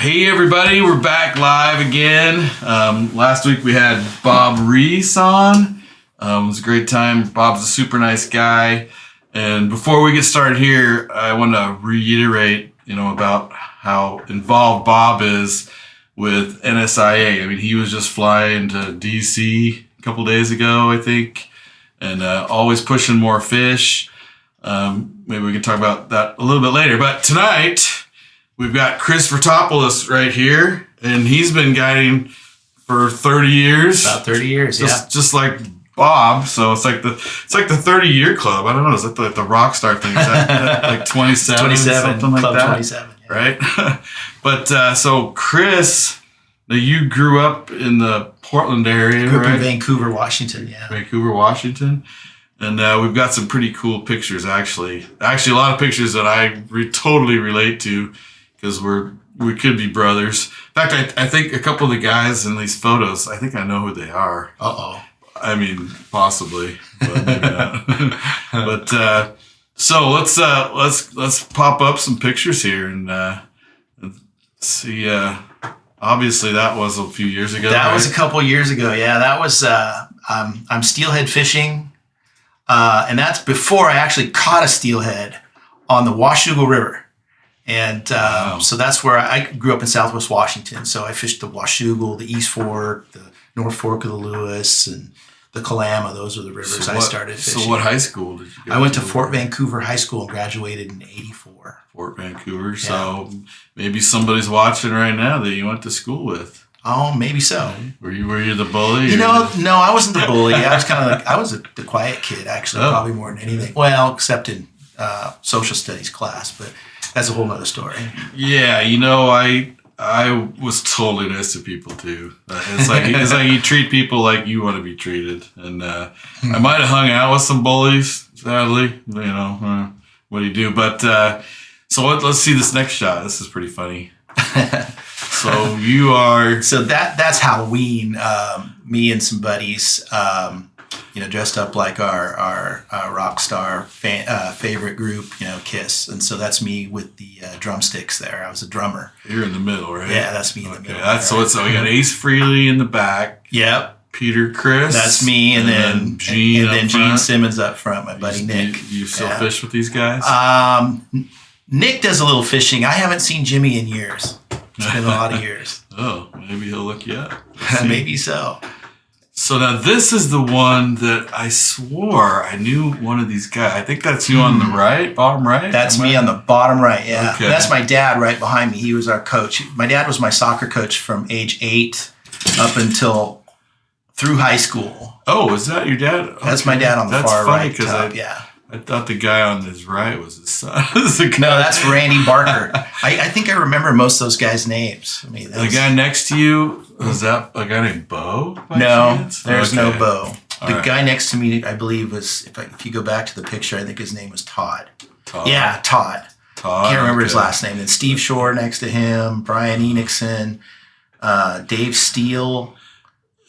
Hey everybody, we're back live again. Last week we had Bob Reese on. It was a great time. Bob's a super nice guy. And before we get started here, I want to reiterate, about how involved Bob is with NSIA. I mean, he was just flying to DC a couple days ago, I think, and always pushing more fish. Maybe we can talk about that a little bit later. But tonight, we've got Chris Vertopoulos right here, and he's been guiding for 30 years. About 30 years, just like Bob. So it's like the 30-year club. I don't know. Is that like the rock star thing? Is that like 27? 27, something like Club that? 27. Yeah. Right? But so Chris, now you grew up in the Portland area, Grew up right? in Vancouver, Washington, yeah. Vancouver, Washington. And we've got some pretty cool pictures, actually. Actually, a lot of pictures that I totally relate to because we could be brothers. In fact, I think a couple of the guys in these photos, I think I know who they are. Uh-oh. I mean, possibly, but maybe not. But so let's pop up some pictures here and see. Obviously, that was a few years ago. That right? was a couple years ago, yeah. That was, I'm steelhead fishing, and that's before I actually caught a steelhead on the Washougal River. And Wow. So that's where I grew up in Southwest Washington. So I fished the Washougal, the East Fork, the North Fork of the Lewis, and the Kalama. Those were the rivers I started fishing. So what high school did you go to? I went to Fort Vancouver High School and graduated in '84. Fort Vancouver. So maybe somebody's watching right now that you went to school with. Oh, maybe so. Were you the bully? No, I wasn't the bully. I was kind of I was the quiet kid, actually, probably more than anything. Well, except in social studies class, but that's a whole nother story. Yeah, I was totally nice to people too. It's like you treat people like you want to be treated, and I might have hung out with some bullies. Sadly, what do you do? But so let's see this next shot. This is pretty funny. So you are. So that's Halloween. Me and some buddies, dressed up like our rock star favorite group, Kiss. And so that's me with the drumsticks there. I was a drummer. You're in the middle, right? Yeah, that's me in the middle. So we got Ace Frehley in the back. Yep. Peter Chris. That's me, and then Gene Simmons up front, my buddy Nick. You still fish with these guys? Nick does a little fishing. I haven't seen Jimmy in years. It's been a lot of years. Oh, maybe he'll look you up. Maybe so. So now this is the one that I swore I knew one of these guys. I think that's you on the right, bottom right? That's me on the bottom right, yeah. Okay. That's my dad right behind me. He was our coach. My dad was my soccer coach from age 8 up until through high school. Oh, is that your dad? Okay. That's my dad on the far right top, I thought the guy on his right was his son. No, that's Randy Barker. I think I remember most of those guys' names. I mean, the guy next to you, was that a guy named Bo? No, there's no Bo. The All guy next to me, I believe, was, if you go back to the picture, I think his name was Todd. Todd? Yeah, Todd. Todd. Can't remember his last name. Then Steve Shore next to him, Brian Enochson, Dave Steele.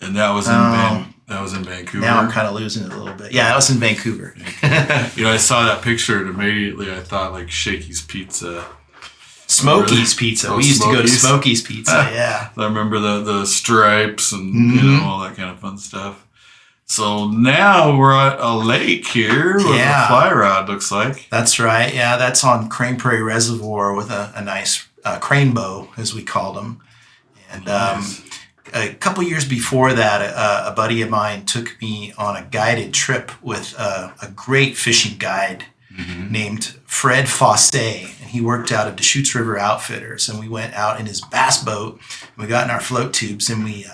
And that was in Vancouver. Now I'm kind of losing it a little bit. Yeah, I was in Vancouver. I saw that picture and immediately I thought like Shakey's Pizza. Smokey's Pizza. We used to go to Smokey's Pizza, yeah. I remember the stripes and all that kind of fun stuff. So now we're at a lake here with a fly rod, looks like. That's right. Yeah, that's on Crane Prairie Reservoir with a nice crane bow, as we called them. And nice. A couple years before that, a buddy of mine took me on a guided trip with a great fishing guide named Fred Fosse, and he worked out of Deschutes River Outfitters. And we went out in his bass boat, and we got in our float tubes, and we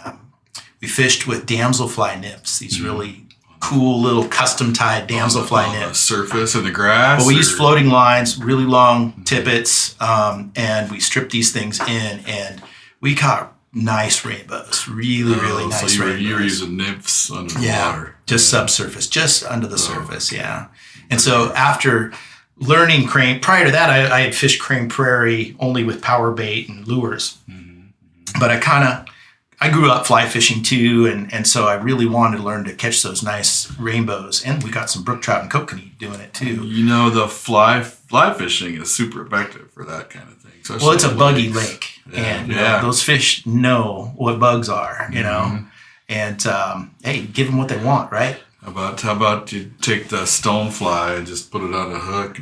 fished with damselfly nips. These really cool little custom-tied damselfly nips. The surface and the grass. Well, we used floating lines, really long tippets, and we stripped these things in, and we caught nice rainbows, really nice rainbows. You were using nymphs under the water. Just subsurface, just under the surface, And so after learning crane, prior to that, I had fished Crane Prairie only with power bait and lures. But I I grew up fly fishing too, and so I really wanted to learn to catch those nice rainbows. And we got some brook trout and kokanee doing it too. You know, the fly fishing is super effective for that kind of thing. Well, it's a buggy lake, Yeah. and you know, those fish know what bugs are, you know. And hey, give them what they want, right? How about you take the stonefly and just put it on a hook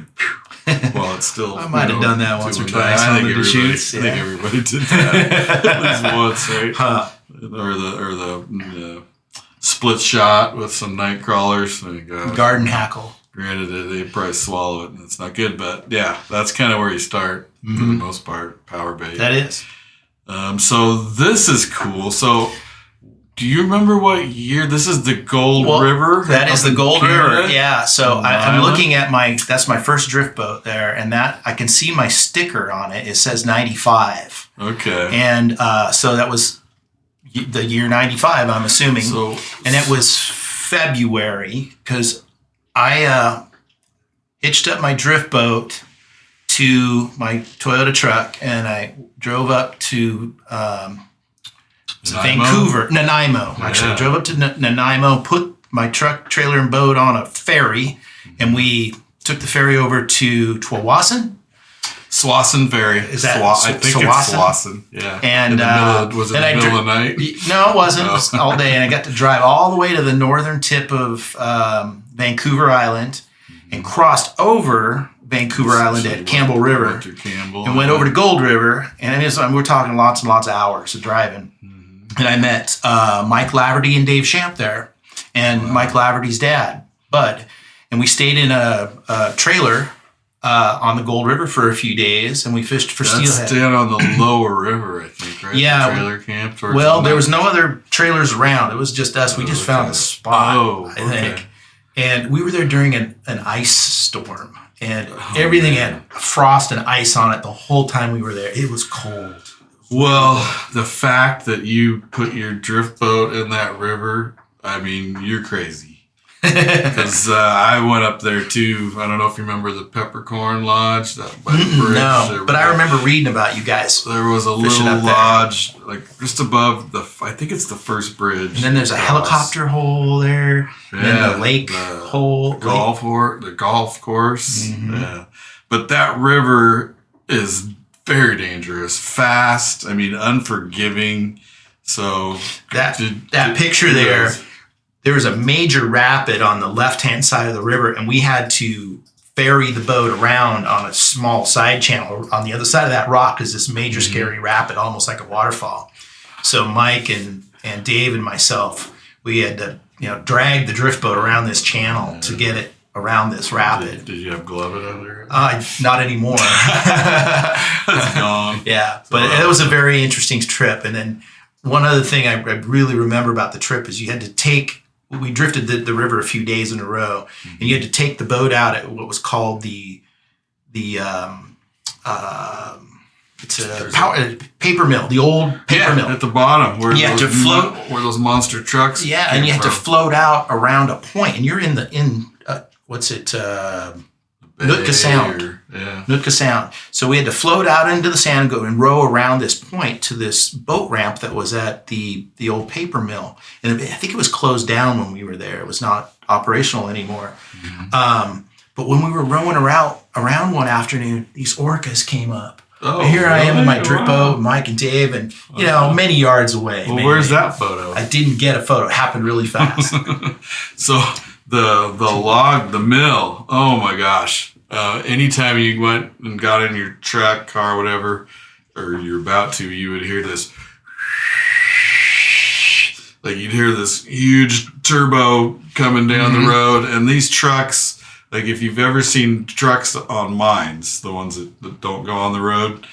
and while it's still. I might have done that once or twice on the Deschutes. I think everybody did that at least once, right? Huh. Or the split shot with some night crawlers. Garden hackle. Granted, they probably swallow it and it's not good, but yeah, that's kind of where you start for the most part. Power bait. That is. So this is cool. So. Do you remember what year? This is the Gold River? That is the Gold River, yeah. So I'm Island? looking at that's my first drift boat there, and that I can see my sticker on it. It says 95. Okay. And so that was the year 95, I'm assuming. And it was February, because I hitched up my drift boat to my Toyota truck, and I drove up to... Nanaimo. Actually, I drove up to Nanaimo, put my truck, trailer, and boat on a ferry, and we took the ferry over to Tsawwassen. Tsawwassen Ferry. Is that I think it's Tsawwassen. Yeah. And was it in the middle of the night? No, it wasn't. It was all day, and I got to drive all the way to the northern tip of Vancouver Island, and crossed over Vancouver Island at Campbell River, and went over to Gold River, and we're talking lots and lots of hours of driving. And I met Mike Laverty and Dave Shamp there, and Mike Laverty's dad, Bud. And we stayed in a trailer on the Gold River for a few days, and we fished for steelhead. That's down on the lower river, I think, right? Yeah. The trailer camp. Well, there was no other trailers around. It was just us. We just found the spot, I think. And we were there during an ice storm, and everything had frost and ice on it the whole time we were there. It was cold. Well, the fact that you put your drift boat in that river, I mean, you're crazy. Because I went up there too. I don't know if you remember the Peppercorn Lodge by the bridge. No, but I remember reading about you guys. There was a little lodge, like just above I think it's the first bridge. And then there's a helicopter hole there. Yeah, and then the lake hole. The golf course. Yeah. But that river is very dangerous, fast, I mean, unforgiving. So that picture there was a major rapid on the left-hand side of the river, and we had to ferry the boat around on a small side channel. On the other side of that rock is this major scary rapid, almost like a waterfall. So Mike and Dave and myself, we had to drag the drift boat around this channel to get it around this rapid. Did you have Glovett out there? Not anymore. It's gone. Yeah, but it was a very interesting trip. And then one other thing I really remember about the trip is we drifted the river a few days in a row, and you had to take the boat out at what was called the paper mill, the old paper mill at the bottom where you had to float, where those monster trucks. Yeah, and you had to float out around a point, and you're in Nootka Sound. Nootka Sound. So we had to float out into the sand, go and row around this point to this boat ramp that was at the old paper mill. And I think it was closed down when we were there. It was not operational anymore. But when we were rowing around one afternoon, these orcas came up. And here I am in my drift boat, Mike and Dave, and many yards away. Well, where's that photo? I didn't get a photo. It happened really fast. So the mill. Oh my gosh! Anytime you went and got in your truck, car, whatever, or you're about to, you would hear this. Like you'd hear this huge turbo coming down the road, and these trucks. Like if you've ever seen trucks on mines, the ones that don't go on the road,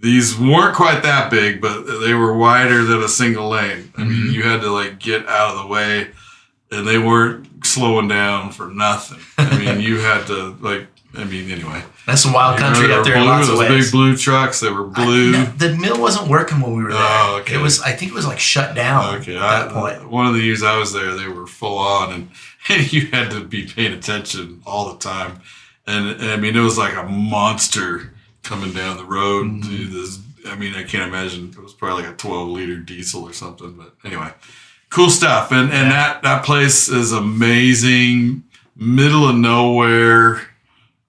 these weren't quite that big, but they were wider than a single lane. I mean, you had to get out of the way, and they weren't slowing down for nothing. I mean, you had to anyway. That's some wild country up there in lots of ways. Those big blue trucks, they were blue. The mill wasn't working when we were there. Oh, okay. I think it was shut down at that point. One of the years I was there, they were full on, and you had to be paying attention all the time. And I mean, it was like a monster coming down the road, this I mean, I can't imagine. It was probably like a 12-liter diesel or something. But anyway, cool stuff. And that place is amazing. Middle of nowhere.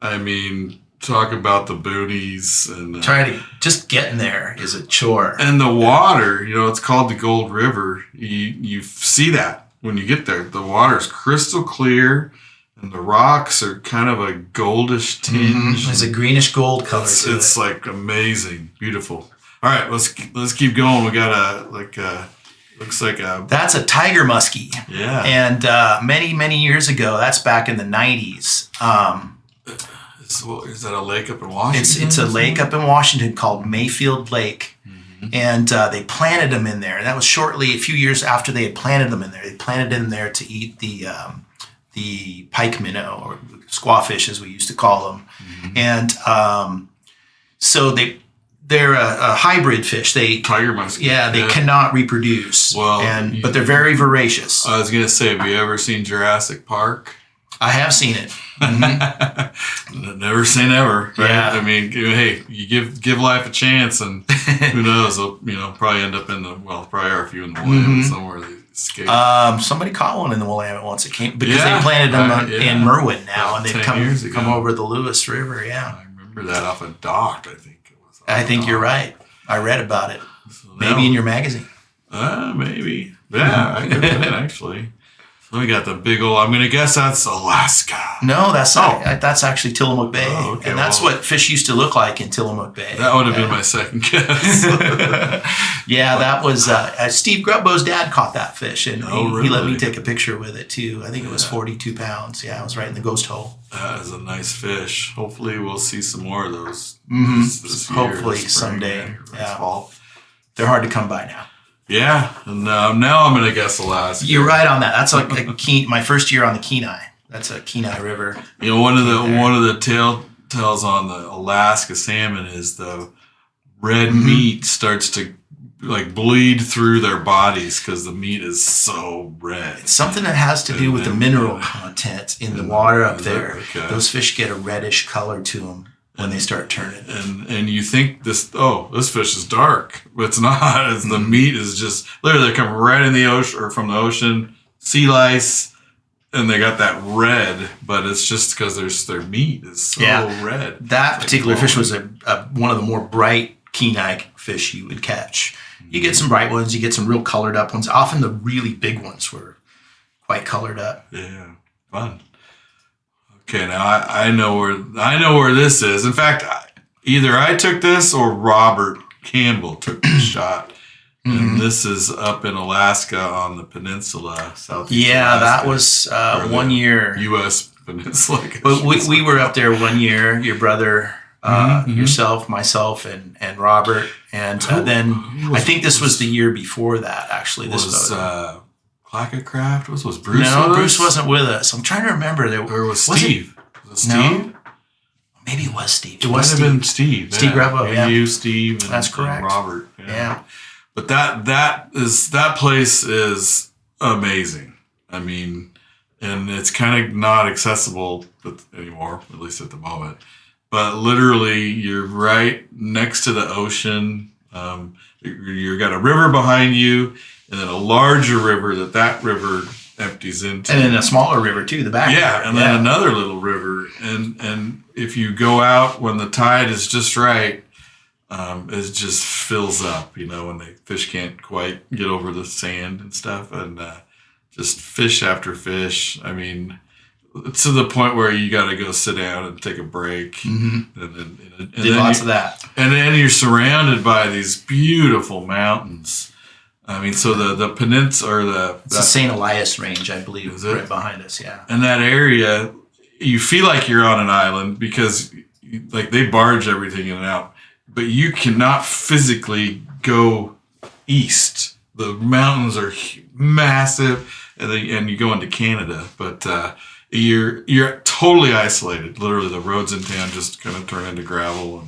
I mean, talk about the boonies. And trying to just getting there is a chore. And the water, it's called the Gold River. You see that when you get there. The water's crystal clear. And the rocks are kind of a goldish tinge. There's a greenish gold color to it. It's like amazing, beautiful. All right, let's keep going. We got looks like a. That's a tiger muskie. Yeah. And many years ago, that's back in the 90s. Is that a lake up in Washington? It's a lake up in Washington called Mayfield Lake. And they planted them in there. And that was shortly, a few years after they had planted them in there. They planted in there to eat the pike minnow, or squawfish as we used to call them. And so they're a hybrid fish. Tiger muskie. Yeah, they cannot reproduce. But they're very voracious. I was going to say, have you ever seen Jurassic Park? I have seen it. Never say never, right? Yeah. I mean, hey, you give life a chance, and who knows? They'll probably end up probably are a few in the Willamette somewhere. They escape. Somebody caught one in the Willamette once. It came because they planted them in Merwin now, and they've come over the Lewis River. Yeah, I remember that off a dock. I think it was. I think you're right. I read about it. So maybe in your magazine. Maybe. Yeah, I could have been actually. We got the big old. I'm gonna guess that's Alaska. No, that's not. That's actually Tillamook Bay, okay, and that's what fish used to look like in Tillamook Bay. That would have been my second guess. Yeah, that was Steve Grubbo's dad caught that fish, and really? he let me take a picture with it too. I think it was 42 pounds. Yeah, it was right in the ghost hole. That is a nice fish. Hopefully, we'll see some more of those. This year, hopefully someday. Yeah, fall. They're hard to come by now. Yeah, and now I'm going to guess Alaska. You're right on that. That's like my first year on the Kenai. That's a Kenai River. One of the telltales on the Alaska salmon is the red meat starts to like bleed through their bodies because the meat is so red. It's something that has to do with the mineral content in the water up there. Okay. Those fish get a reddish color to them when they start turning. And you think this fish is dark, but it's not. It's the meat is just literally they come right in the ocean or from the ocean, sea lice, and they got that red, but it's just because their meat is so red. That particular fish was one of the more bright Kenai fish you would catch. You get some bright ones, you get some real colored up ones. Often the really big ones were quite colored up. Yeah, fun. Okay, now I know where this is. In fact, either I took this or Robert Campbell took the shot. And this is up in Alaska on the peninsula, southeast. Yeah, Alaska, that was 1 year. U.S. peninsula. But we were up there 1 year. Your brother, yourself, myself, and Robert, and then I think this was the year before that. Actually, this was. Clacketcraft was Bruce? No, Bruce wasn't with us. I'm trying to remember. Or was Steve? Was it Steve? No. Maybe it was Steve. It might have been Steve. Steve Grubbo, yeah. You, Steve, and, that's correct. And Robert. Yeah. But that place is amazing. I mean, and it's kind of not accessible anymore, at least at the moment. But literally, you're right next to the ocean. You've got a river behind you, and then a larger river that river empties into. And then a smaller river too, the back. Yeah, and then another little river. And if you go out when the tide is just right, it just fills up, when the fish can't quite get over the sand and stuff. And just fish after fish. I mean, to the point where you got to go sit down and take a break. And did lots of that. And then you're surrounded by these beautiful mountains. I mean, so the peninsula, it's the St. Elias Range, I believe, right behind us. Yeah. And that area, you feel like you're on an island because they barge everything in and out, but you cannot physically go east. The mountains are massive, and you go into Canada, but you're totally isolated. Literally, the roads in town just kind of turn into gravel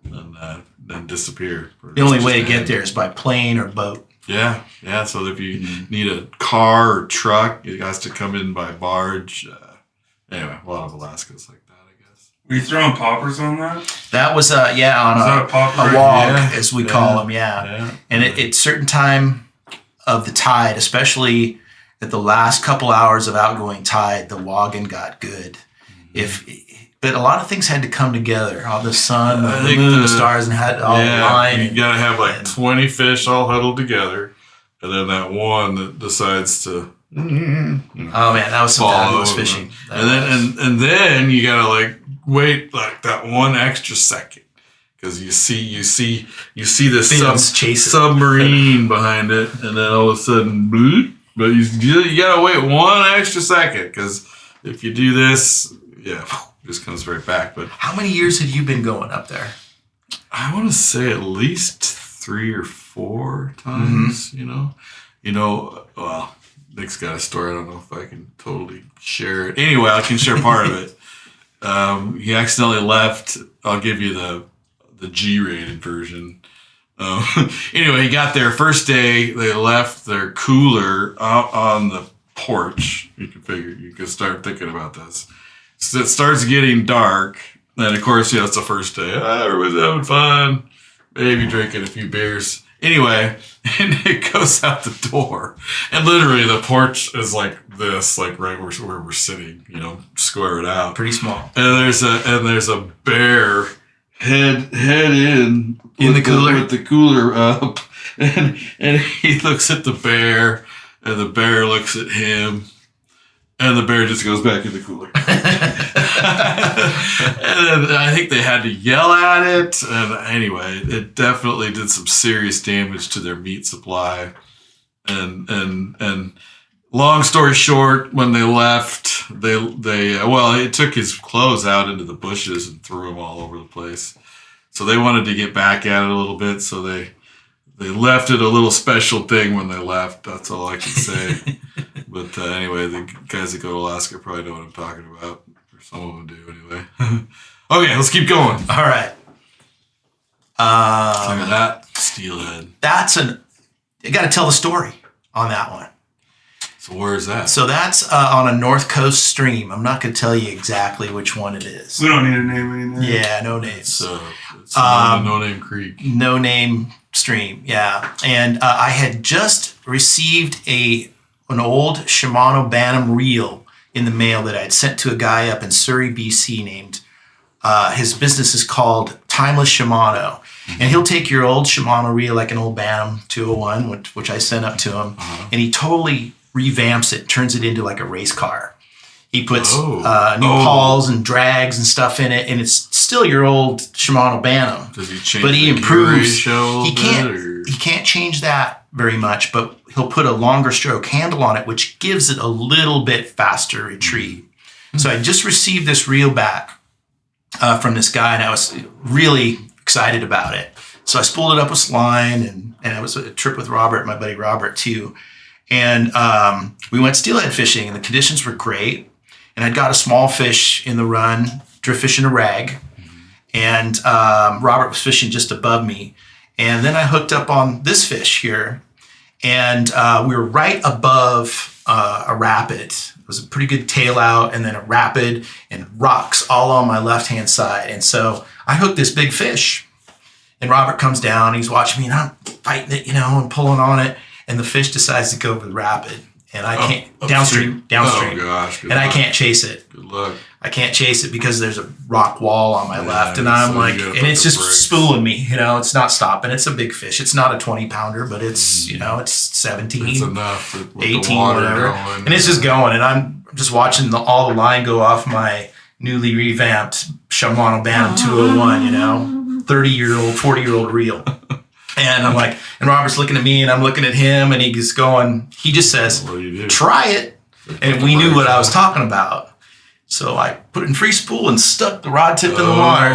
and then disappear. The only way to get there is by plane or boat. Yeah. So if you need a car or truck, it has to come in by barge. Anyway, a lot of Alaska's like that, I guess. Were you throwing poppers on that? That was on that a popper? a log, Yeah. as we call them, yeah. And at certain time of the tide, especially at the last couple hours of outgoing tide, the wagon got good. But a lot of things had to come together. All the sun, the moon, the stars, and had all align. You gotta have like 20 fish all huddled together, and then that one that decides to. Oh man, that was some fabulous fishing. And then you gotta like wait like that one extra second because you see this submarine behind it, and then all of a sudden, bloop, but you gotta wait one extra second because if you do this, it just comes right back. But how many years have you been going up there? I want to say at least 3 or 4 times. Well, Nick's got a story. I don't know if I can totally share it. Anyway, I can share part of it. He accidentally left. I'll give you the G-rated version. Anyway, he got there first day. They left their cooler out on the porch. You can figure. You can start thinking about this. So it starts getting dark. And of course, it's the first day. Everybody's having fun. Maybe drinking a few beers. Anyway, and it goes out the door. And literally the porch is like this, like right where we're sitting, square it out. Pretty small. And there's a bear head in the cooler. With the cooler up. And he looks at the bear, and the bear looks at him. And the bear just goes back in the cooler. And then I think they had to yell at it. And anyway, it definitely did some serious damage to their meat supply. And long story short, when they left, it took his clothes out into the bushes and threw them all over the place. So they wanted to get back at it a little bit. So they left it a little special thing when they left. That's all I can say. But anyway, the guys that go to Alaska probably know what I'm talking about. Or some of them do, anyway. Okay, let's keep going. All right. Look at that steelhead. You got to tell the story on that one. So where is that? So that's on a North Coast stream. I'm not going to tell you exactly which one it is. We don't need to name anything. Yeah, no names. So it's No Name Creek. No name stream, yeah. And I had just received an old Shimano Bantam reel in the mail that I had sent to a guy up in Surrey, BC named, his business is called Timeless Shimano. And he'll take your old Shimano reel, like an old Bantam 201, which I sent up to him, and he totally revamps it, turns it into like a race car. He puts new pawls and drags and stuff in it, and it's still your old Shimano Bantam. Does he change but he the improves. gear ratio a He can't. bit, or? He can't change that very much, but he'll put a longer stroke handle on it, which gives it a little bit faster retrieve. So I just received this reel back from this guy, and I was really excited about it. So I spooled it up with line, and it was a trip with Robert, my buddy Robert, too. And we went steelhead fishing, and the conditions were great. And I'd got a small fish in the run, drift fishing a rag. And Robert was fishing just above me. And then I hooked up on this fish here. And we were right above a rapid. It was a pretty good tail out, and then a rapid and rocks all on my left-hand side. And so I hooked this big fish. And Robert comes down, he's watching me, and I'm fighting it, and pulling on it. And the fish decides to go over the rapid. And I can't, downstream. Oh, gosh. And I can't chase it. Good luck. I can't chase it because there's a rock wall on my left. And I'm so like, you gotta and put it's the just brakes. spooling me, it's not stopping. It's a big fish. It's not a 20 pounder, but it's, it's 17. It's enough with 18, the water whatever. going. And it's just going. And I'm just watching all the line go off my newly revamped Shimano Bantam 201, 30-year-old, 40-year-old reel. And I'm like, and Robert's looking at me, and I'm looking at him, and he just says, What do you do? try it. And we knew what I was talking about. So I put it in free spool and stuck the rod tip in the water.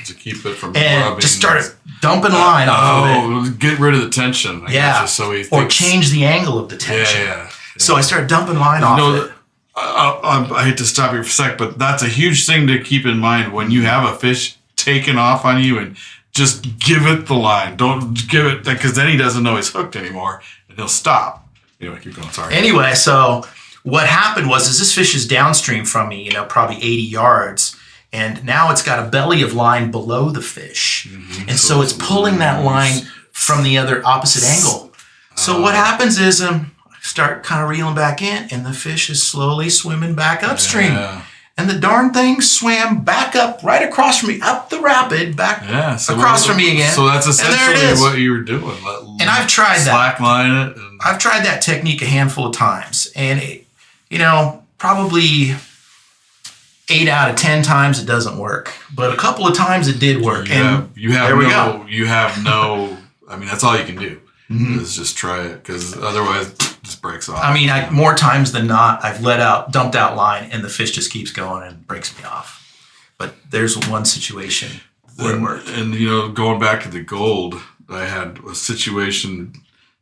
To keep it from And rubbing. just started dumping line off of it. Get rid of the tension. I Yeah. gotcha. So he Or thinks, change the angle of the tension. Yeah. So I started dumping line off it. I hate to stop you for a sec, but that's a huge thing to keep in mind when you have a fish taken off on you, and just give it the line. Don't give it, because then he doesn't know he's hooked anymore, and he'll stop. Anyway, keep going. Sorry. Anyway, so what happened was this fish is downstream from me, probably 80 yards. And now it's got a belly of line below the fish. And so it's pulling that line from the other opposite angle. So what happens is I start kind of reeling back in, and the fish is slowly swimming back upstream. Yeah. And the darn thing swam back up right across from me, up the rapid, back across from me again. So that's essentially and what you were doing. And I've tried that. Slackline it. I've tried that technique a handful of times. And, it, probably 8 out of 10 times it doesn't work. But a couple of times it did work. You have no, I mean, that's all you can do is just try it, because otherwise it just breaks off. I mean, more times than not, I've dumped out line, and the fish just keeps going and breaks me off. But there's one situation where it worked. And, going back to the gold, I had a situation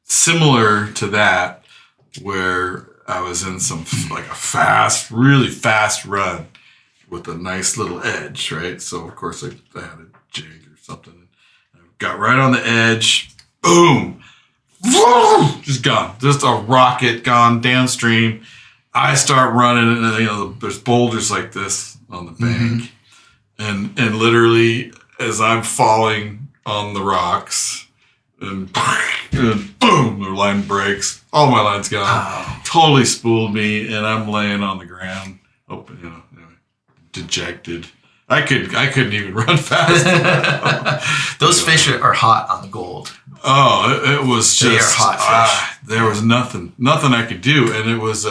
similar to that where I was in some, like a really fast run with a nice little edge, right? So, of course, I had a jig or something. I got right on the edge. Boom! Just gone. Just a rocket gone downstream. I start running, and there's boulders like this on the bank, and literally as I'm falling on the rocks, and boom, the line breaks. All my line's gone. Totally spooled me, and I'm laying on the ground, dejected. I couldn't even run fast. Those fish are hot on the gold. Oh, it was just, they are hot fish. There was nothing I could do. And it was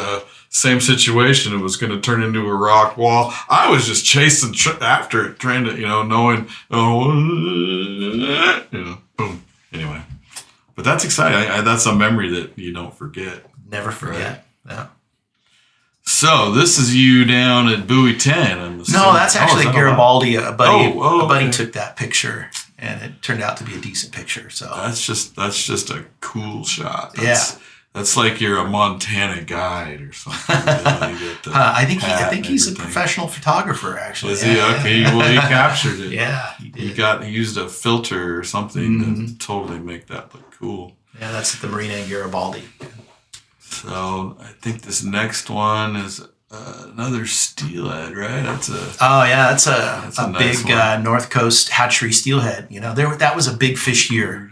same situation. It was going to turn into a rock wall. I was just chasing after it, trying to, knowing, boom. Anyway, but that's exciting. That's a memory that you don't forget. Never forget. Right? Yeah. So this is you down at Buoy 10. No, that's actually Garibaldi. A buddy okay. took that picture, and it turned out to be a decent picture. So that's just a cool shot. That's like you're a Montana guide or something. I think he's a professional photographer. Actually, is he? Okay, well, he captured it. Yeah, he did. He used a filter or something to totally make that look cool. Yeah, that's at the Marina in Garibaldi. So I think this next one is another steelhead, right? That's a nice big North Coast hatchery steelhead. That was a big fish year.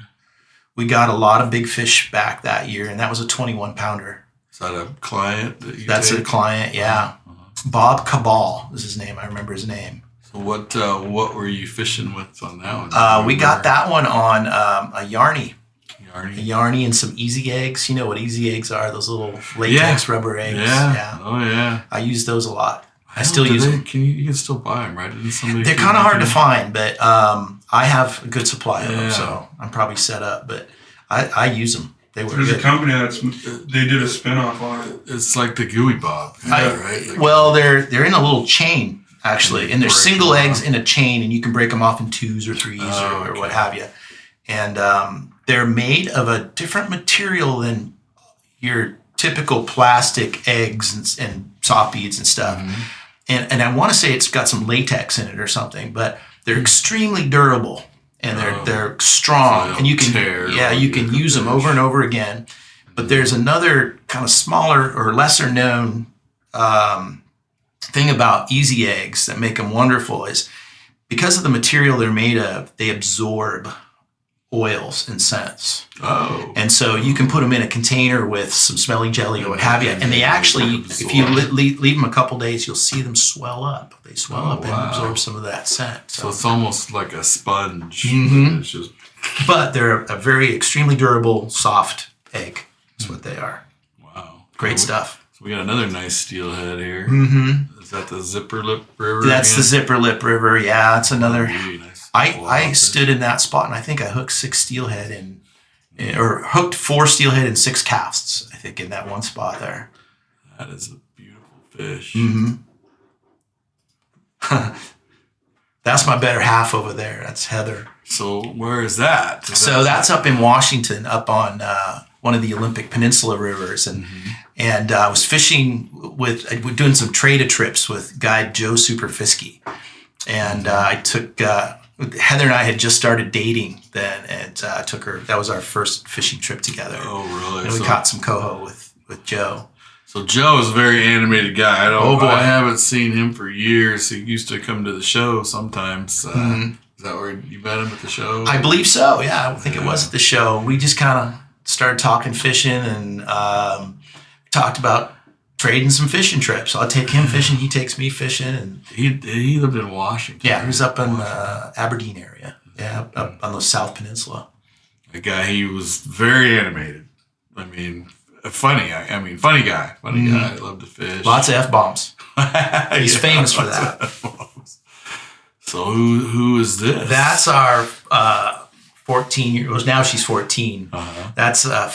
We got a lot of big fish back that year, and that was a 21-pounder. Is that a client that you That's take? a client, yeah. Bob Cabal is his name. I remember his name. So what were you fishing with on that one? We got that one on a Yarny. Yarny? A Yarny and some easy eggs. You know what easy eggs are? Those little latex rubber eggs. Yeah. Oh, yeah. I use those a lot. I still use them. You can still buy them, right? They're kind of hard to find, but I have a good supply of them, so I'm probably set up. But I use them. There's a company they did a spinoff on it. It's like the Gooey Bob, right? Well, they're in a little chain actually, and they're single eggs in a chain, and you can break them off in 2s or 3s or what have you. And they're made of a different material than your typical plastic eggs and soft beads and stuff. And I want to say it's got some latex in it or something, but they're extremely durable, and they're strong, so and you can use them over and over again. But there's another kind of smaller or lesser known thing about easy eggs that make them wonderful is because of the material they're made of, they absorb oils and scents. And so you can put them in a container with some smelly jelly or what have you, and they actually, if you leave them a couple days, you'll see them swell up. They swell up and absorb some of that scent. So it's almost like a sponge. It's just... But they're a very extremely durable, soft egg. That's what they are. Wow. Great stuff. So we got another nice steelhead here. Is that the Zipper Lip River? That's the Zipper Lip River. Yeah, it's another... Really nice. I stood in that spot, and I think I hooked 6 steelhead or hooked 4 steelhead and 6 casts, I think, in that one spot there. That is a beautiful fish. That's my better half over there. That's Heather. So where is that? That's up in Washington, up on one of the Olympic Peninsula rivers, and I was fishing we're doing some trade trips with guide Joe Superfisky, and I took. Heather and I had just started dating then, and took her. That was our first fishing trip together. Oh, really? And we caught some coho with Joe. So Joe is a very animated guy. Oh, boy. I haven't seen him for years. He used to come to the show sometimes. Is that where you met him at the show? I believe so. Yeah, I think it was at the show. We just kind of started talking fishing and talked about trading some fishing trips. I'll take him fishing. He takes me fishing. And he lived in Washington. yeah, he was up in Aberdeen area. Yeah, up on the South Peninsula. The guy, he was very animated. I mean, funny. Funny guy. Funny guy. Loved to fish. Lots of F-bombs. He's famous for that. So who is this? That's our 14-year-old. Now she's 14. That's our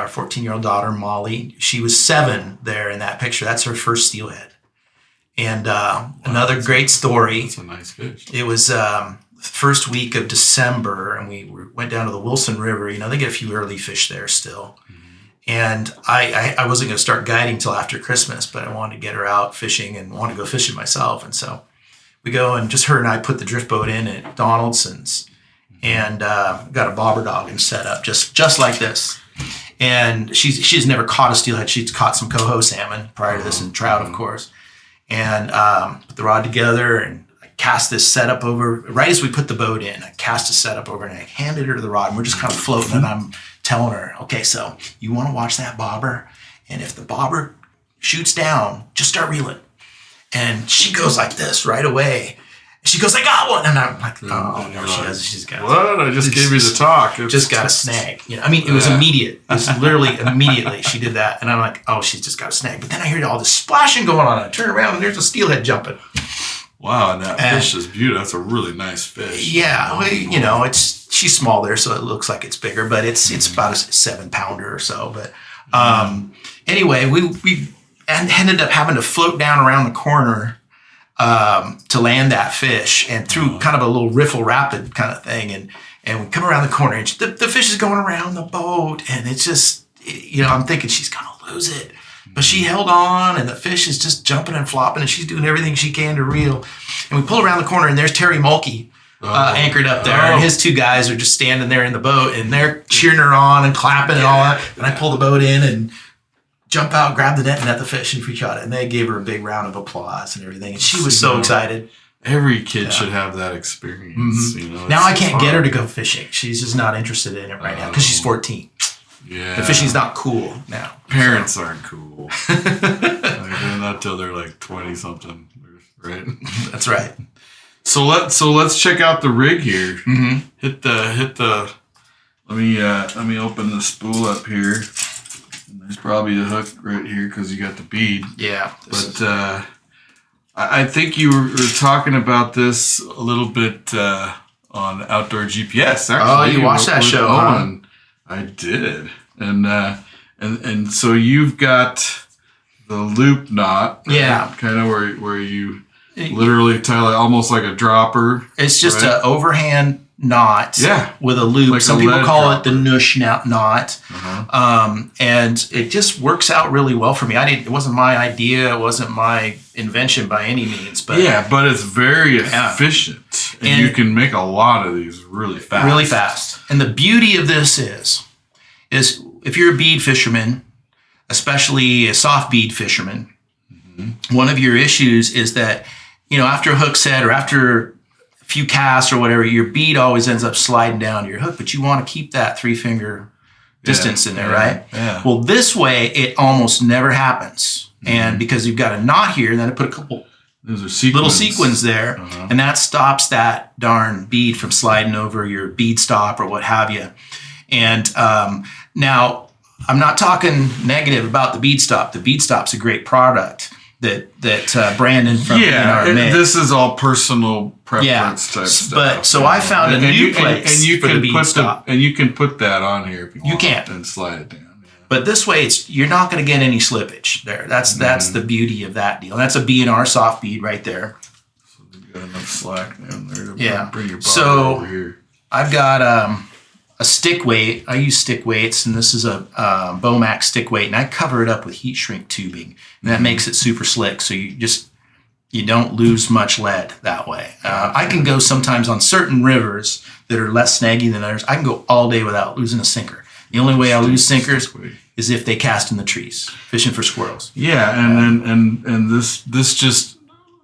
14-year-old daughter, Molly. She was 7 there in that picture. That's her first steelhead. And another great story. That's a nice fish. It was first week of December, and we went down to the Wilson River. You know, they get a few early fish there still. And I wasn't going to start guiding till after Christmas, but I wanted to get her out fishing and wanted to go fishing myself. And so we go, and just her and I put the drift boat in at Donaldson's, and got a bobber dog and set up just like this. And she's never caught a steelhead. She's caught some coho salmon prior to this, and trout, of course. And put the rod together, and I cast this setup over. Right as we put the boat in, I cast a setup over, and I handed her the rod, and we're just kind of floating, and I'm telling her, okay, so you want to watch that bobber, and if the bobber shoots down, just start reeling. And she goes like this right away. She goes, I got one. And I'm like, oh, no, she doesn't. She's got what? I just gave you the talk. Just got a snag. You know, I mean, it was immediate. It was literally immediately she did that. And I'm like, oh, she's just got a snag. But then I hear all this splashing going on. I turn around, and there's a steelhead jumping. Wow, and that fish is beautiful. That's a really nice fish. Yeah, well, you know, she's small there, so it looks like it's bigger, but it's about a 7-pounder or so. But anyway, we ended up having to float down around the corner to land that fish, and through kind of a little riffle rapid kind of thing, and we come around the corner, and the fish is going around the boat, and it's just, you know, I'm thinking she's gonna lose it. But she held on, and the fish is just jumping and flopping, and she's doing everything she can to reel. And we pull around the corner, and there's Terry Mulkey anchored up there. And his 2 guys are just standing there in the boat, and they're cheering her on and clapping and all that. And I pull the boat in and jump out, grab the net, and net the fish, and we shot it. And they gave her a big round of applause and everything. And she was so excited. Every kid should have that experience. You know, now I can't get her to go fishing. She's just not interested in it right now because she's 14. Yeah. The fishing's not cool now. Parents aren't cool. They're not till they're like 20-something, right? That's right. So let's check out the rig here. Hit the. Let me open the spool up here. There's probably a hook right here because you got the bead. Yeah. But I think you were talking about this a little bit on Outdoor GPS. Actually, oh, you watched that show? Huh? I did, and so you've got the loop knot, right? Yeah, kind of where you literally tie almost like a dropper. It's just an overhand knot, with a loop. Like some people call it the noosh knot, and it just works out really well for me. It wasn't my idea, it wasn't my invention by any means, but but it's very efficient. And you can make a lot of these really fast. Really fast. And the beauty of this is if you're a bead fisherman, especially a soft bead fisherman, one of your issues is that, you know, after a hook set or after a few casts or whatever, your bead always ends up sliding down to your hook, but you want to keep that 3-finger distance in there, right? Yeah. Well, this way, it almost never happens. And because you've got a knot here, then I put a couple little sequins there, and that stops that darn bead from sliding over your bead stop or what have you. And now, I'm not talking negative about the bead stop. The bead stop's a great product that Brandon from NR made. This is all personal preference type stuff. But so I found a new place for the bead stop. And you can put that on here if you want. You can. And slide it down. But this way, you're not going to get any slippage there. That's the beauty of that deal. And that's a B&R soft bead right there. So you've got enough slack down there to bring your body over here. I've got a stick weight. I use stick weights, and this is a Bomax stick weight, and I cover it up with heat shrink tubing, and that makes it super slick. So you don't lose much lead that way. I can go sometimes on certain rivers that are less snaggy than others. I can go all day without losing a sinker. The only way I lose sinkers is if they cast in the trees, fishing for squirrels. Yeah, and this just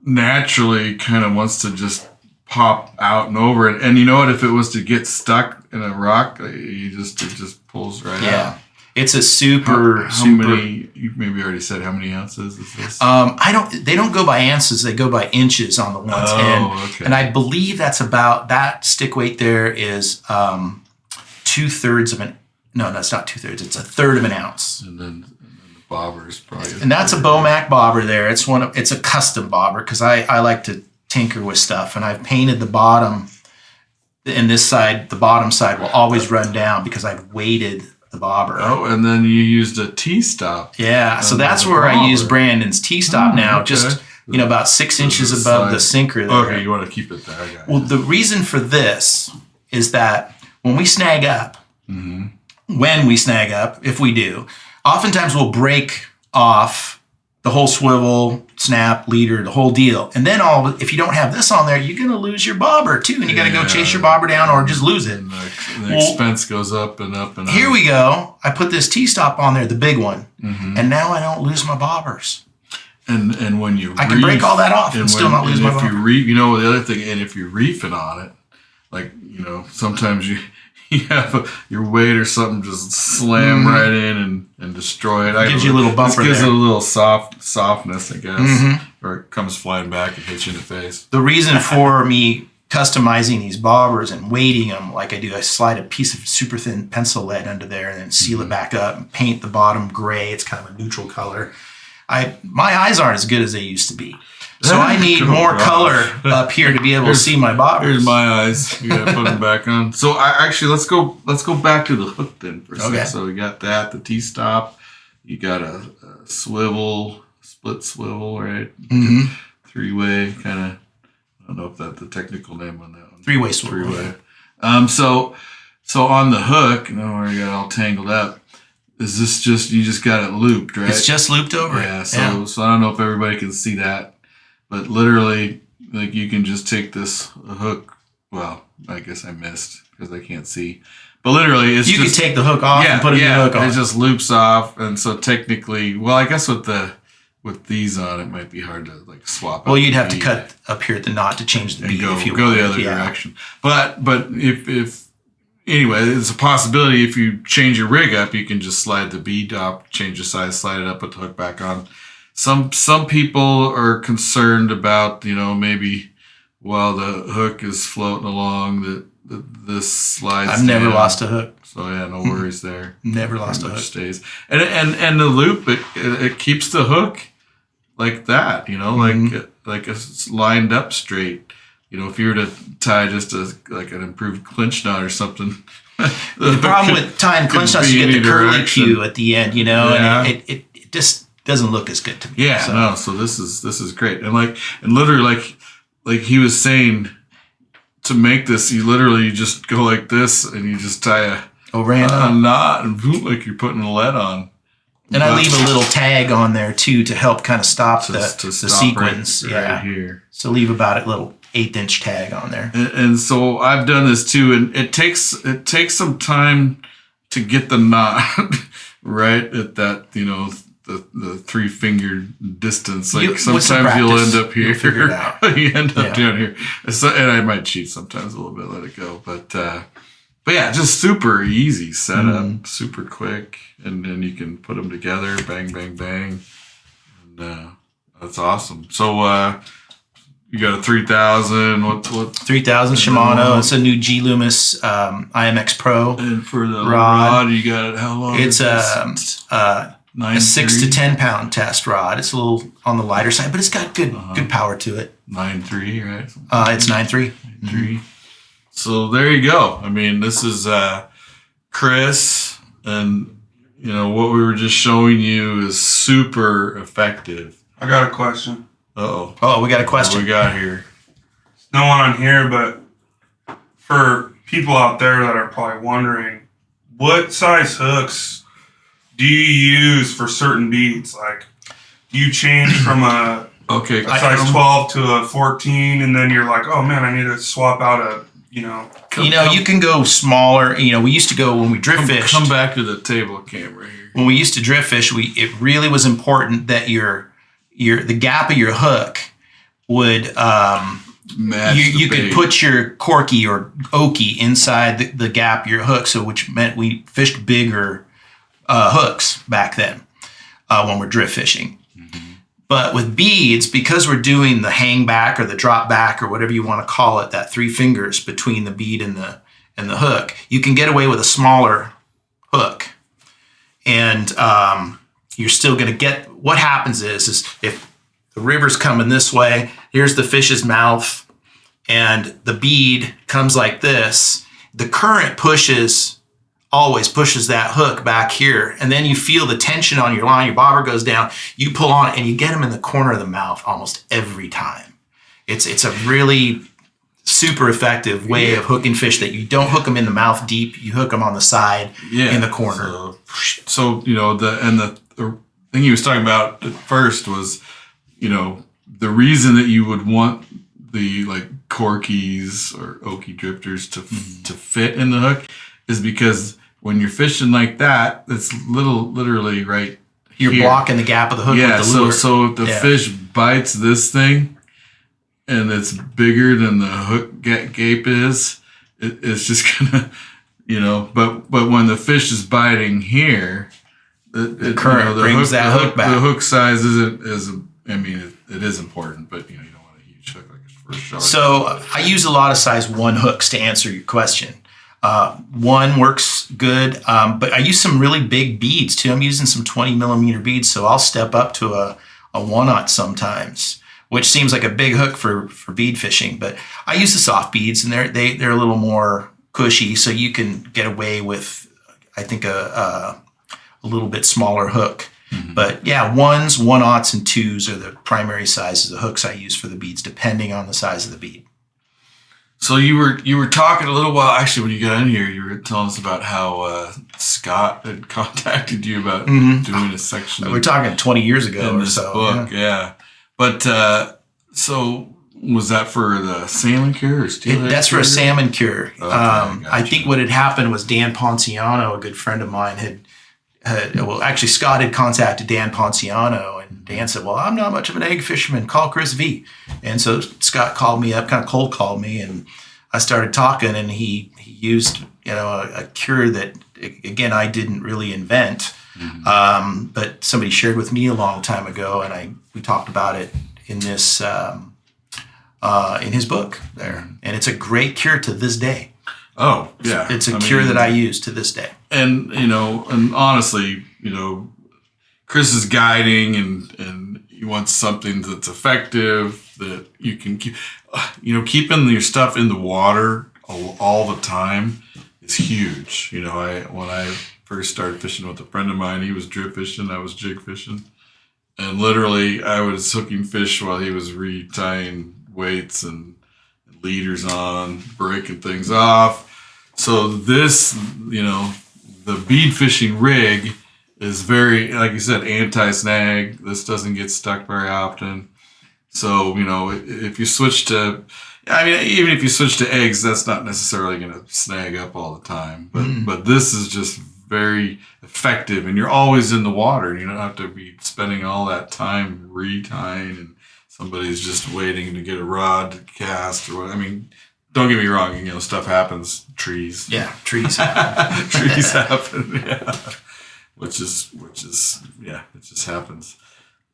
naturally kind of wants to just pop out and over it. And you know what? If it was to get stuck in a rock, it just pulls right out. It's a super. How many? You maybe already said how many ounces is this? They don't go by ounces. They go by inches on the 110. Okay. And I believe that's about that stick weight there is 2/3 of an. No, that's not 2/3. It's 1/3 of an ounce. And then the bobber is probably. And that's a Bomac bobber there. It's a custom bobber because I like to tinker with stuff, and I've painted the bottom. And this side, the bottom side, will always run down because I've weighted the bobber. Oh, and then you used a T-stop. Yeah, so that's where I use Brandon's T-stop now, just about 6 inches above the sinker there. Okay, you want to keep it there. Okay. Well, the reason for this is that when we snag up, if we do, oftentimes we'll break off the whole swivel, snap, leader, the whole deal. And then if you don't have this on there, you're going to lose your bobber too. And you got to go chase your bobber down or just lose it. And the expense goes up and up and up. Here we go. I put this T-stop on there, the big one. And now I don't lose my bobbers. And when you I can break all that off and still not lose my bobber. If you the other thing, and if you're reefing on it, like, sometimes you have your weight or something just slam right in and destroy it. Gives you a little bumper gives there. it a little softness, I guess, or it comes flying back and hits you in the face. The reason for me customizing these bobbers and weighting them like I do, I slide a piece of super thin pencil lead under there and then seal it back up and paint the bottom gray. It's kind of a neutral color. My eyes aren't as good as they used to be. So I need more color up here to be able to see my bobbers. Here's my eyes. You gotta put them back on. So let's go back to the hook then for a second. So we got that, the T-stop. You got a swivel, split swivel, right? Three-way kind of. I don't know if that's the technical name on that one. Three-way swivel. Three-way. So on the hook, where I got all tangled up. Is this you just got it looped, right? It's just looped over. Yeah. So I don't know if everybody can see that. But literally, like, you can just take this hook. Well, I guess I missed because I can't see. But literally, you can take the hook off and put a new hook on. It just loops off, and so technically, well, I guess with these on, it might be hard to like swap. Well, you'd have to cut up here at the knot to change the bead if you go the other direction. But if anyway, it's a possibility. If you change your rig up, you can just slide the bead up, change the size, slide it up, put the hook back on. Some people are concerned about, maybe while the hook is floating along that this slides. I've never lost a hook. So yeah, no worries there. Never lost a hook. Stays. And the loop it keeps the hook like that, like it's lined up straight. If you were to tie just like an improved clinch knot or something. The problem with tying clinch knots, you get the curly cue at the end, and it just doesn't look as good to me. Yeah, so this is great. And literally like he was saying, to make this, you just go like this and you just tie a knot and boom, like you're putting a lead on. And I leave a little tag on there too to help kind of stop the sequence. Right here. So leave about a little 1/8" tag on there. And so I've done this too, and it takes some time to get the knot right at that, the 3-finger distance. Like sometimes you'll end up here. Figure it out. You end up down here. And I might cheat sometimes a little bit, let it go. But yeah, just super easy setup, super quick. And then you can put them together, bang, bang, bang. And that's awesome. So you got a 3000. What 3000 Shimano. It's a new G Loomis IMX Pro. And for the rod, you got it how long? It's a 6 to 10 pound test rod. It's a little on the lighter side, but it's got good power to it. 9.3, right? It's 9.3. 9.3. So there you go. I mean, this is Chris, and what we were just showing you is super effective. I got a question. Oh, we got a question. What we got here? No one on here, but for people out there that are probably wondering, what size hooks do you use for certain beads? Like, do you change from a size 12 to a 14, and then you're like, oh man, I need to swap out a, you can go smaller. We used to go when we drift fish. Come back to the table camera here. when we used to drift fish, it really was important that the gap of your hook would you could put your corky or okie inside the gap of your hook, so which meant we fished bigger hooks back then when we're drift fishing. Mm-hmm. But with beads, because we're doing the hang back or the drop back or whatever you want to call it, that 3 fingers between the bead and the hook, you can get away with a smaller hook. And you're still going to get, what happens is if the river's coming this way, here's the fish's mouth, and the bead comes like this, the current always pushes that hook back here, and then you feel the tension on your line, your bobber goes down, you pull on it, and you get them in the corner of the mouth almost every time. It's a really super effective way of hooking fish that you don't hook them in the mouth deep, you hook them on the side in the corner. So the thing he was talking about at first was, the reason that you would want the like corkies or okie drifters to fit in the hook is because when you're fishing like that, it's literally right You're here. blocking the gap of the hook with the lure. So if the fish bites this thing and it's bigger than the hook gape is, it's just gonna, but when the fish is biting here, the current brings that hook back. The hook size it is important, but you don't want a huge hook like a first shark. So I use a lot of size 1 hooks to answer your question. 1 works good, but I use some really big beads too. I'm using some 20 millimeter beads, so I'll step up to a 1/0 sometimes, which seems like a big hook for bead fishing. But I use the soft beads, and they're a little more cushy, so you can get away with, I think, a little bit smaller hook. Mm-hmm. But yeah, 1s, 1/0s, and 2s are the primary sizes of hooks I use for the beads, depending on the size of the bead. So you were talking a little while, actually, when you got in here, you were telling us about how Scott had contacted you about doing a section. We're talking 20 years ago in or this so. book, yeah. But so was that for the salmon cure or steelhead? That's for a salmon cure. Okay, gotcha. I think what had happened was Dan Ponciano, a good friend of mine, actually Scott had contacted Dan Ponciano, and Dan said, well, I'm not much of an egg fisherman, call Chris V. And so Scott called me up, kind of cold called me, and I started talking, and he used a cure that, again, I didn't really invent, but somebody shared with me a long time ago, and we talked about it in this in his book there, and it's a great cure to this day. Oh, yeah. It's a cure that I use to this day. And, and honestly, Chris is guiding and he wants something that's effective, that you can keep, keeping your stuff in the water all the time is huge. When I first started fishing with a friend of mine, he was drift fishing, I was jig fishing. And literally I was hooking fish while he was retying weights and leaders on, breaking things off. So this, the bead fishing rig is very, like you said, anti-snag. This doesn't get stuck very often. So, if you switch to, even if you switch to eggs, that's not necessarily going to snag up all the time. But this is just very effective, and you're always in the water. You don't have to be spending all that time retying, and somebody's just waiting to get a rod to cast or what. Don't get me wrong, stuff happens. Trees. Yeah, trees happen. Trees happen, yeah. Which is, it just happens.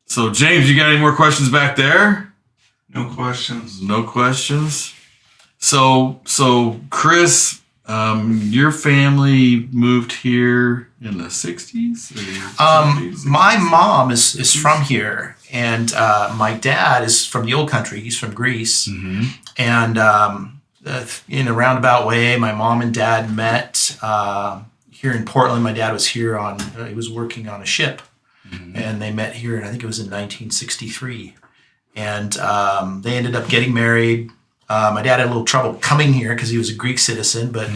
So, James, you got any more questions back there? No questions. No questions. So Chris, your family moved here in the 60s? My mom is from here, and my dad is from the old country. He's from Greece. Mm-hmm. And in a roundabout way, my mom and dad met here in Portland. My dad was here he was working on a ship, and they met here, and I think it was in 1963. And they ended up getting married. My dad had a little trouble coming here because he was a Greek citizen, but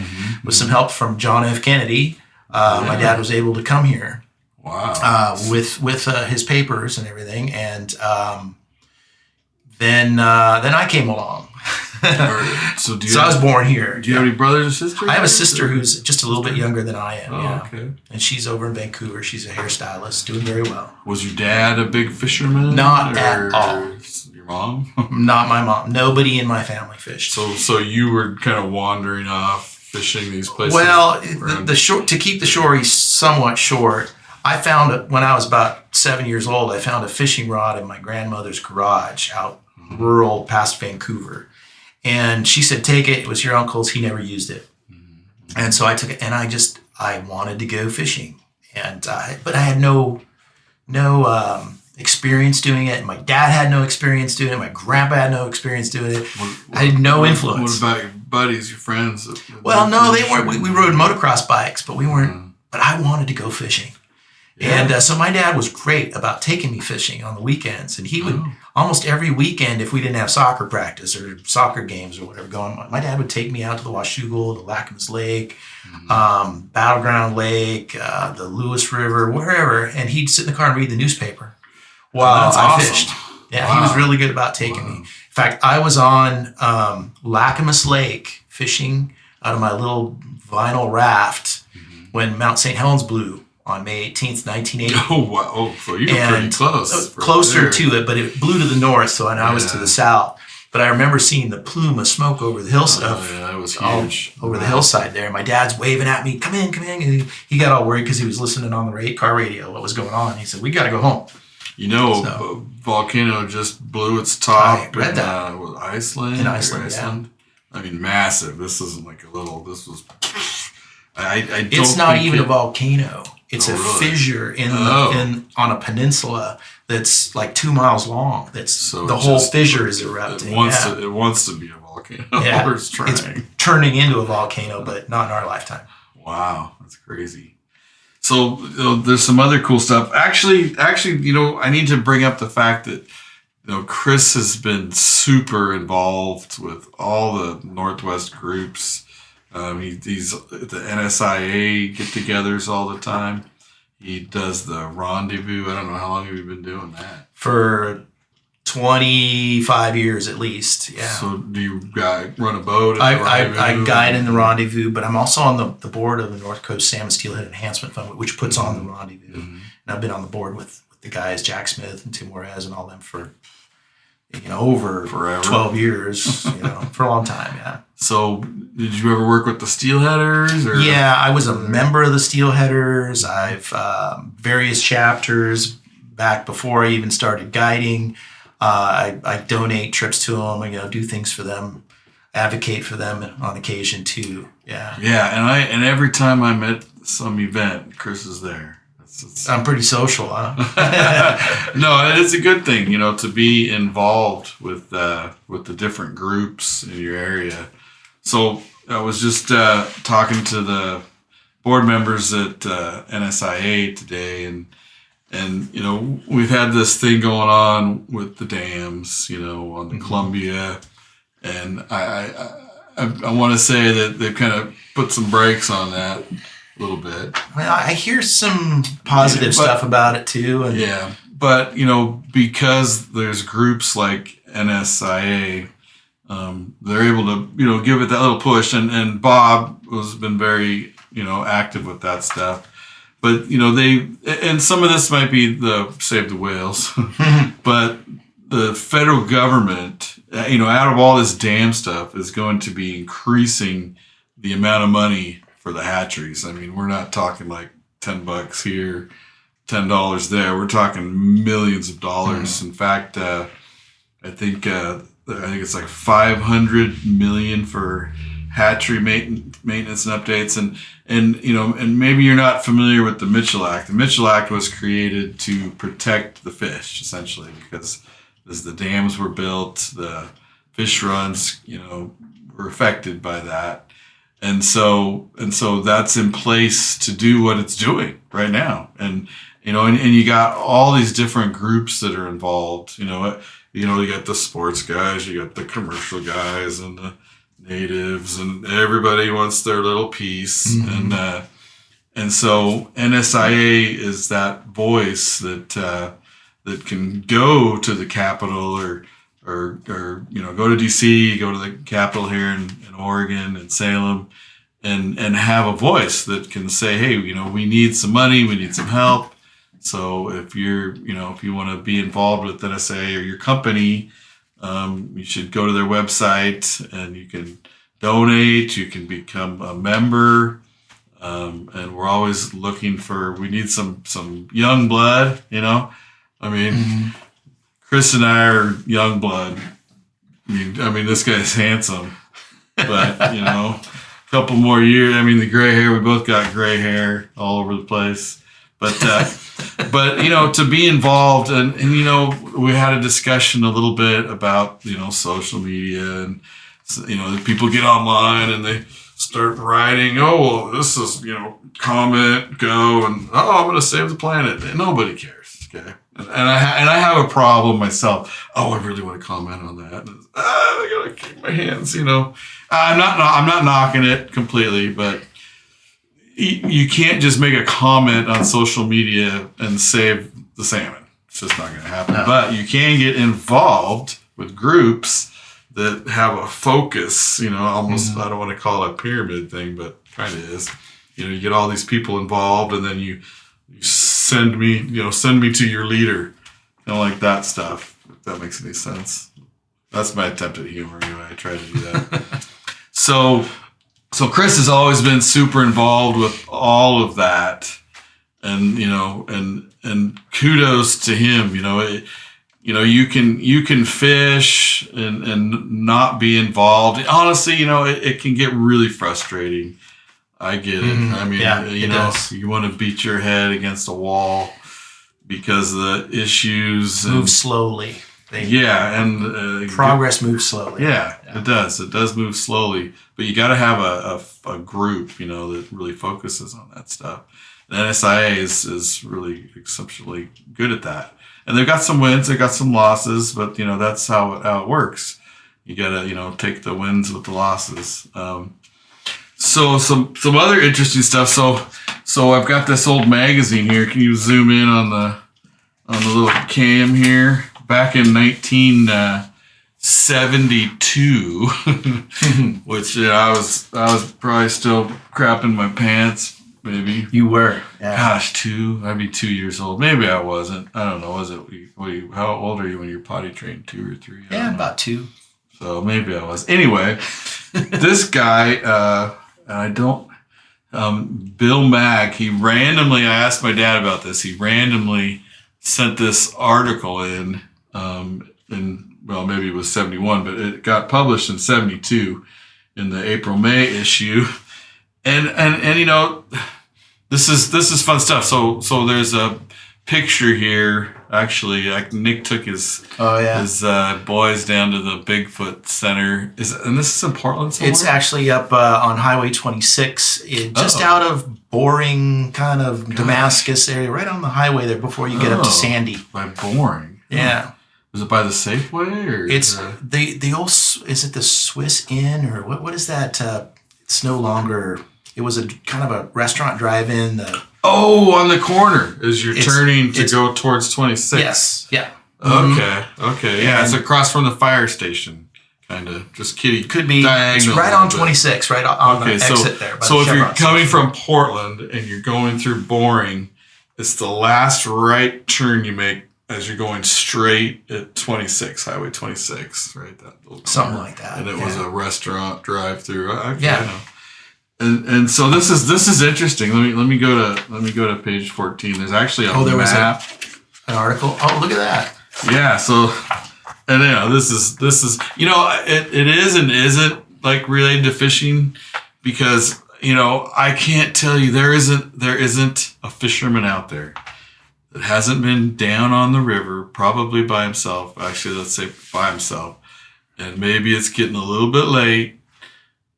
with some help from John F. Kennedy, my dad was able to come here. Wow. With his papers and everything, and then I came along. So I was born here. Do you have any brothers or sisters? I have a sister who's just a little bit younger than I am. Oh, okay. And she's over in Vancouver. She's a hairstylist, doing very well. Was your dad a big fisherman? Not at all. Your mom? Not my mom. Nobody in my family fished. So you were kind of wandering off fishing these places. Well, the short, to keep the story somewhat short, I found it when I was about 7 years old. I found a fishing rod in my grandmother's garage out rural past Vancouver. And she said, take it. It was your uncle's. He never used it. And so I took it, and I wanted to go fishing. And but I had no experience doing it. My dad had no experience doing it. My grandpa had no experience doing it. I had no influence. What about your buddies, your friends? Well, no, they weren't. We rode motocross bikes, but we weren't. But I wanted to go fishing. Yeah. And so my dad was great about taking me fishing on the weekends. And he would almost every weekend, if we didn't have soccer practice or soccer games or whatever going on, my dad would take me out to the Washougal, to Lacamas Lake, Battleground Lake, the Lewis River, wherever. And he'd sit in the car and read the newspaper while I fished. Yeah, wow. He was really good about taking me. In fact, I was on Lacamas Lake fishing out of my little vinyl raft when Mount St. Helens blew on May 18th, 1980. Oh, wow. Oh, so you were pretty close. Closer to it, but it blew to the north, so I was to the south. But I remember seeing the plume of smoke over the hillside. Oh, yeah, that was huge. Over the hillside there. My dad's waving at me, come in. And he got all worried because he was listening on the car radio what was going on. He said, we got to go home. You know, volcano just blew its top in Iceland. In Iceland, yeah. I mean, massive. This isn't like a little. This was. It's not even a volcano. It's a fissure on a peninsula that's like 2 miles long. The whole fissure is erupting. It wants to be a volcano. Yeah. It's turning into a volcano, but not in our lifetime. Wow, that's crazy. So there's some other cool stuff. Actually, I need to bring up the fact that Chris has been super involved with all the Northwest groups. He's at the NSIA get-togethers all the time. He does the rendezvous. I don't know, how long have you been doing that? For 25 years at least, yeah. So do you run a boat? I guide in the rendezvous, but I'm also on the board of the North Coast Salmon Steelhead Enhancement Fund, which puts on the rendezvous. And I've been on the board with the guys, Jack Smith and Tim Juarez and all them for over forever. 12 years, for a long time, yeah. So did you ever work with the Steelheaders? Or? Yeah, I was a member of the Steelheaders. I've various chapters back before I even started guiding. I donate trips to them and do things for them, advocate for them on occasion too. Yeah. Yeah, and every time I'm at some event, Chris is there. I'm pretty social, huh? No, it's a good thing, to be involved with the different groups in your area. So I was just talking to the board members at NSIA today, and we've had this thing going on with the dams, on the Columbia, and I want to say that they've kind of put some brakes on that. A little bit. Well, I hear some positive stuff about it too. But because there's groups like NSIA, they're able to give it that little push. And Bob has been very active with that stuff. But and some of this might be the save the whales, but the federal government, out of all this dam stuff, is going to be increasing the amount of money for the hatcheries. I mean, we're not talking like $10 here, $10 there. We're talking millions of dollars. In fact, I think it's like $500 million for hatchery maintenance and updates. And maybe you're not familiar with the Mitchell Act. The Mitchell Act was created to protect the fish, essentially, because as the dams were built, the fish runs, were affected by that. And so that's in place to do what it's doing right now. And you got all these different groups that are involved. You got the sports guys, you got the commercial guys, and the natives, and everybody wants their little piece. And so NSIA is that voice that can go to the Capitol or or go to DC, go to the Capitol here in Oregon and Salem, and have a voice that can say, hey, we need some money, we need some help. So if if you want to be involved with NSIA or your company, you should go to their website and you can donate, you can become a member. And we're always looking we need some young blood, Chris and I are young blood. I mean, this guy's handsome, but a couple more years. I mean, the gray hair. We both got gray hair all over the place. But to be involved, and we had a discussion a little bit about social media, and people get online and they start writing. Oh, well, this is comment, go, and I'm going to save the planet. And nobody cares. Okay. And I have a problem myself. Oh, I really want to comment on that. I gotta keep my hands. I'm not knocking it completely, but you can't just make a comment on social media and save the salmon. It's just not going to happen. No. But you can get involved with groups that have a focus. Almost. I don't want to call it a pyramid thing, but kind of is. You get all these people involved, and then you send me to your leader, like that stuff. If that makes any sense. That's my attempt at humor. Anyway, I try to do that. So Chris has always been super involved with all of that, and and kudos to him. You can fish and not be involved. Honestly, it can get really frustrating. I get it. Mm-hmm. I mean, you want to beat your head against a wall because the issues move slowly. Progress moves slowly. Yeah, it does. It does move slowly, but you got to have a group, that really focuses on that stuff. And NSIA is really exceptionally good at that. And they've got some wins, they've got some losses, but that's how it works. You got to take the wins with the losses. So some other interesting stuff. So I've got this old magazine here. Can you zoom in on the little cam here? Back in 1972, which I was probably still crapping my pants. Maybe you were. Yeah. Gosh, I'd be 2 years old. Maybe I wasn't. I don't know. Was it? How old are you when you're potty trained? 2 or 3? Yeah, about 2. So maybe I was. Anyway, this guy. Bill Mack, I asked my dad about this. He randomly sent this article in maybe it was 71, but it got published in 72 in the April-May issue. And this is fun stuff. So there's a picture here. Actually, Nick took his boys down to the Bigfoot Center. And this is in Portland somewhere? It's actually up on Highway 26, just out of Boring, kind of Damascus area, right on the highway there before you get up to Sandy. By Boring. Yeah. Is it by the Safeway or? It's the old. Is it the Swiss Inn or what is that? It's no longer. It was a kind of a restaurant drive-in. On the corner as you're turning to go towards 26. Yes. Yeah. Okay. Yeah, it's across from the fire station, kind of. Just kidding. Could be. It's right on 26, right on the exit there. So if you're coming from Portland and you're going through Boring, it's the last right turn you make as you're going straight at 26, Highway 26, right? Something like that. And it was a restaurant drive-through. I know. And so this is interesting. Let me go to page 14. There's actually a map. An article. Oh, look at that. Yeah. So, and this is it is and isn't like related to fishing because I can't tell you there isn't a fisherman out there that hasn't been down on the river, probably by himself. Actually, let's say by himself, and maybe it's getting a little bit late,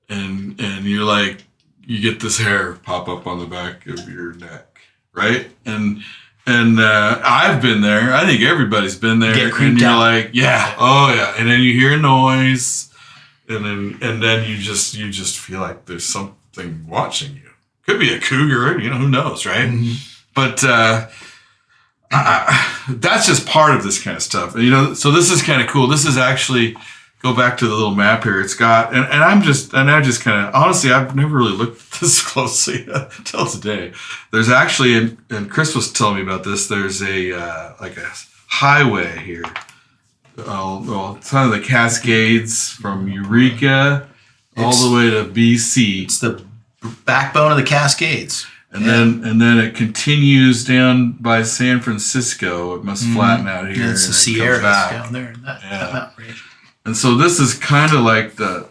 and you're like. You get this hair pop up on the back of your neck, right? And I've been there. I think everybody's been there. And you're like, and then you hear a noise, and then you just feel like there's something watching you. Could be a cougar, who knows, right? Mm-hmm. But That's just part of this kind of stuff. You know, so this is kind of cool. This is actually, go back to the little map here. It's got, and I just kind of, honestly, I've never really looked this closely until today. There's actually, and Chris was telling me about this, there's like a highway here. Well, it's kind of the Cascades from Eureka all the way to BC. It's the backbone of the Cascades. And then it continues down by San Francisco. It must flatten out here. Yeah, it's the Sierras down there in that mountain range. And so this is kind of like the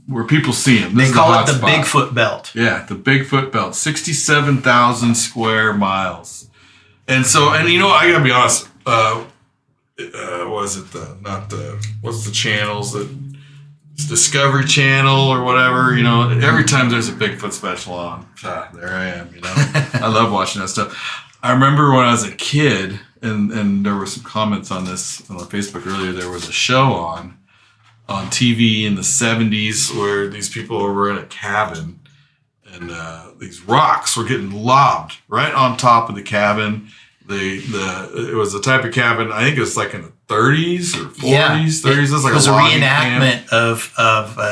where people see them. They call it the Bigfoot Belt. Yeah, the Bigfoot Belt, 67,000 square miles. And so, and you know, I gotta be honest. Was it what's the channels that? Discovery Channel or whatever, you know, every time there's a Bigfoot special on, there I am, you know. I love watching that stuff. I remember when I was a kid, and there were some comments on this on Facebook earlier, there was a show on TV in the 70s where these people were in a cabin and these rocks were getting lobbed right on top of the cabin. It was a type of cabin, I think it was like in the 30s or 40s. Yeah, 30s. It was a reenactment of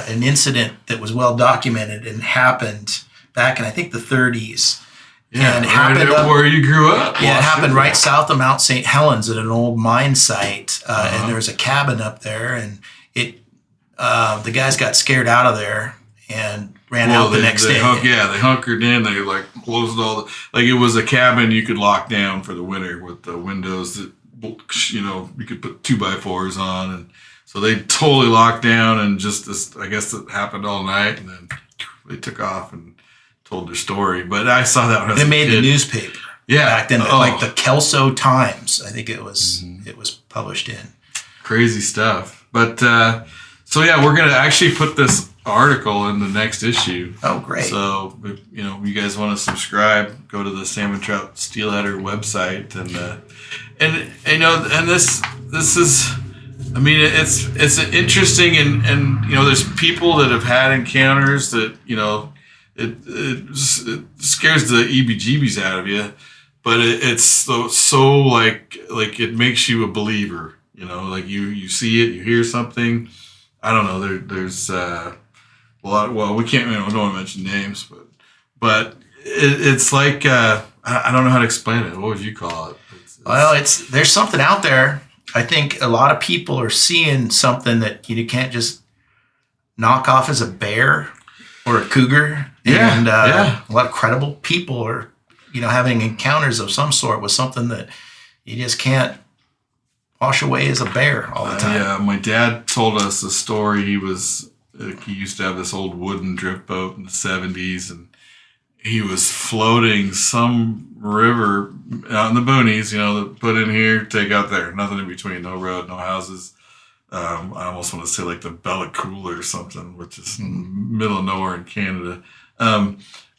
an incident that was well documented and happened back in, I think, the 30s. Yeah, and it right happened where you grew up. Yeah, it happened right south of Mount St. Helens at an old mine site. And there was a cabin up there, and the guys got scared out of there and ran out the next day. They hunkered in. They like closed all the, like it was a cabin you could lock down for the winter with the windows that, you know, you could put 2x4s on. And so they totally locked down, and just this, I guess it happened all night, and then they took off and told their story. But I saw that when I was a kid. They made the newspaper. Yeah. Back then, like the Kelso Times, I think it was published in. Crazy stuff. But so yeah, we're gonna actually put this article in the next issue. Oh, great! So if, you know, you guys want to subscribe, go to the Salmon Trout Steelheader website, and you know, and this is, I mean, it's interesting, and you know, there's people that have had encounters that, you know, it scares the EBGBs out of you, but it's so like it makes you a believer. You know, like you see it, you hear something. I don't know. There's a lot. Well, we can't. You know, I don't want to mention names, but it's like I don't know how to explain it. What would you call it? There's something out there. I think a lot of people are seeing something that you can't just knock off as a bear or a cougar. Yeah, and a lot of credible people are, you know, having encounters of some sort with something that you just can't wash away as a bear all the time. Yeah, my dad told us a story. He used to have this old wooden drift boat in the 70s, and he was floating some river out in the boonies, you know, put in here, take out there. Nothing in between, no road, no houses. I almost want to say like the Bella Coola or something, which is middle of nowhere in Canada.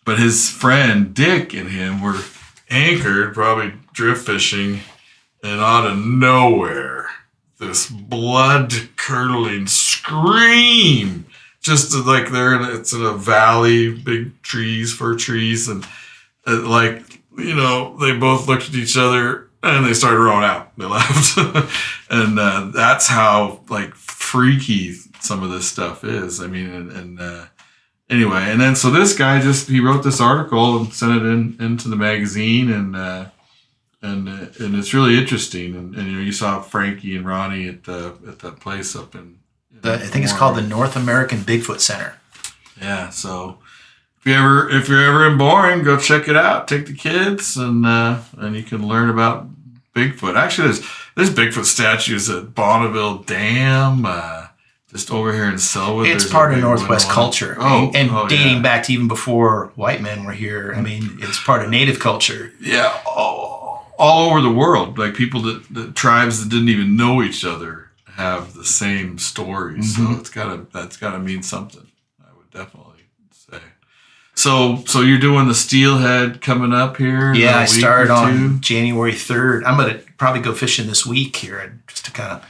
But his friend Dick and him were anchored, probably drift fishing, and out of nowhere, this blood-curdling scream. Just like it's in a valley, big trees, fir trees, and like, you know, they both looked at each other and they started rowing out. They left, and that's how like freaky some of this stuff is. I mean, and anyway, and then so this guy he wrote this article and sent it into the magazine, and it's really interesting. And you know, you saw Frankie and Ronnie at that place up in I think it's called the North American Bigfoot Center. Yeah, so if you're ever in Boring, go check it out. Take the kids, and you can learn about Bigfoot. Actually, there's Bigfoot statues at Bonneville Dam, just over here in Selwood. It's part of Northwest culture, and dating back to even before white men were here. I mean, it's part of Native culture. Yeah, all over the world, like people that tribes that didn't even know each other have the same stories. So that's gotta mean something. I would definitely say. So you're doing the Steelhead coming up here? Yeah, I started on January 3rd. I'm gonna probably go fishing this week here, just to kind of